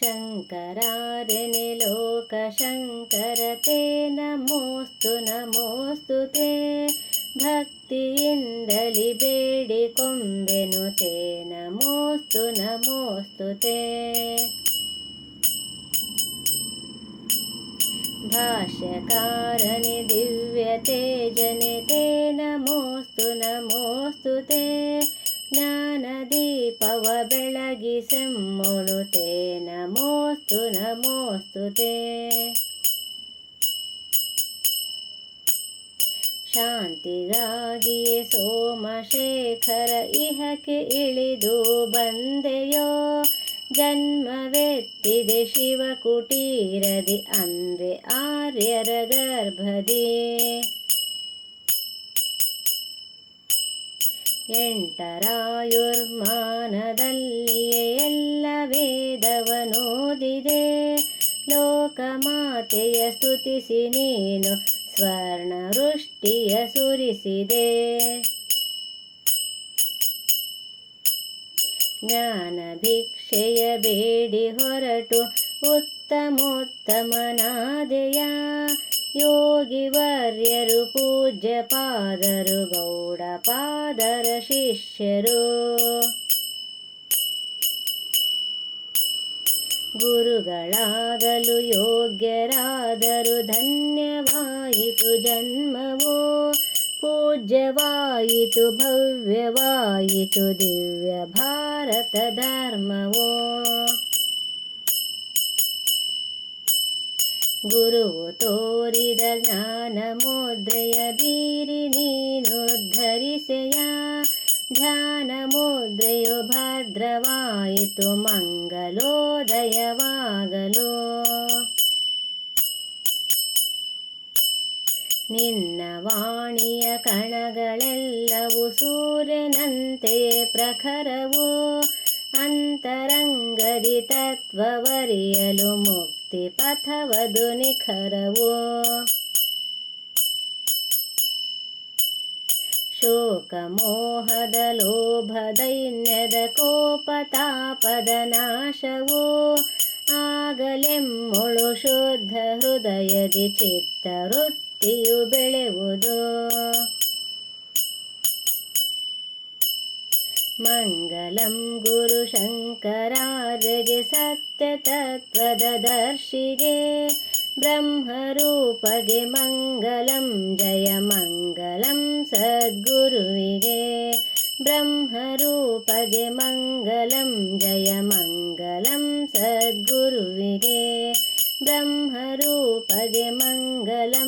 ಶಂಕರಾರ್ಯನೆ ಲೋಕಶಂಕರತೆ ನಮೋಸ್ತು ನಮೋಸ್ತು ತೇ ಭಕ್ತಿಯಿಂದಲಿ ಬೇಡಿಕೊಂಬೆನು ತೇ ನಮೋಸ್ತು ನಮೋಸ್ತು ತೇ ಭಾಷ್ಯಕಾರನೆ ದಿವ್ಯ ತೇಜನೆ ತೇ ನಮೋಸ್ತು ನಮೋಸ್ತು ತೇ ಜ್ಞಾನದೀಪವ ಬೆಳಗಿಸೆಮ್ಮೊಳು ತೇ ನಮೋಸ್ತು ನಮೋಸ್ತು ತೇ ಶಾಂತಿಗಾಗಿಯೇ ಸೋಮಶೇಖರ ಇಹಕ್ಕೆ ಇಳಿದು ಬಂದೆಯೋ ಜನ್ಮವೆತ್ತಿದೆ ಶಿವಕುಟೀರದಿ ಅಂದ್ರೆ ಆರ್ಯರ ಗರ್ಭದಿ ಎಂಟರಾಯುರ್ಮಾನದಲ್ಲಿಯೇ ಎಲ್ಲ ವೇದವನೋದಿದೆ ಲೋಕಮಾತೆಯ ಸ್ತುತಿಸಿ ನೀನು ಸ್ವರ್ಣ ವೃಷ್ಟಿಯ ಸುರಿಸಿದೆ ಜ್ಞಾನ ಭಿಕ್ಷೆಯ ಬೇಡಿ ಹೊರಟು ಉತ್ತಮೋತ್ತಮನಾದೆಯ ಯೋಗಿ ವರ್ಯರು ಪೂಜ್ಯ ಪಾದರು ಗೌಡ ಪಾದರ ಶಿಷ್ಯರು ಗುರುಗಳಾಗಲು ಯೋಗ್ಯರಾದರು ಧನ್ಯವಾಯಿತು ಜನ್ಮವೋ ಪೂಜ್ಯವಾಯಿತು ಭವ್ಯವಾಯಿತು ದಿವ್ಯ ಭಾರತ ಧರ್ಮವೋ ಗುರುವು ತೋರಿದ ಜ್ಞಾನ ಮುದ್ರೆಯ ಬೀರಿ ನೀನು ಧರಿಸೆಯ ಧ್ಯಾನ ಮುದ್ರೆಯು ಭದ್ರವಾಯಿತು ಮಂಗಲೋದಯವಾಗಲು ನಿನ್ನ ವಾಣಿಯ ಕಣಗಳೆಲ್ಲವೂ ಸೂರ್ಯನಂತೆಯೇ ಪ್ರಖರವೋ ಅಂತರಂಗದಿ ತತ್ವವರಿಯಲು ಮುಕ್ತಿ ಪಥವದು ನಿಖರವೋ ಶೋಕ ಮೋಹದ ಲೋಭ ದೈನ್ಯದ ಕೋಪತಾಪದ ನಾಶವೋ ಆಗಲೆಮ್ಮೊಳು ಶುದ್ಧ ಹೃದಯದಿ ಚಿತ್ತವೃತ್ತಿಯು ಬೆಳೆಯುವುದು ಮಂಗಲಂ ಗುರು ಶಂಕರಾರ್ಯಗೆ ಸತ್ಯ ತತ್ವದ ದರ್ಶಿಗೆ ಬ್ರಹ್ಮರೂಪಗೆ ಮಂಗಲಂ ಜಯ ಮಂಗಲಂ ಸದ್ಗುರುವಿಗೆ ಬ್ರಹ್ಮರೂಪಗೆ ಮಂಗಲಂ ಜಯ ಮಂಗಲಂ ಸದ್ಗುರುವಿಗೆ ಬ್ರಹ್ಮರೂಪಗೆ ಮಂಗಲಂ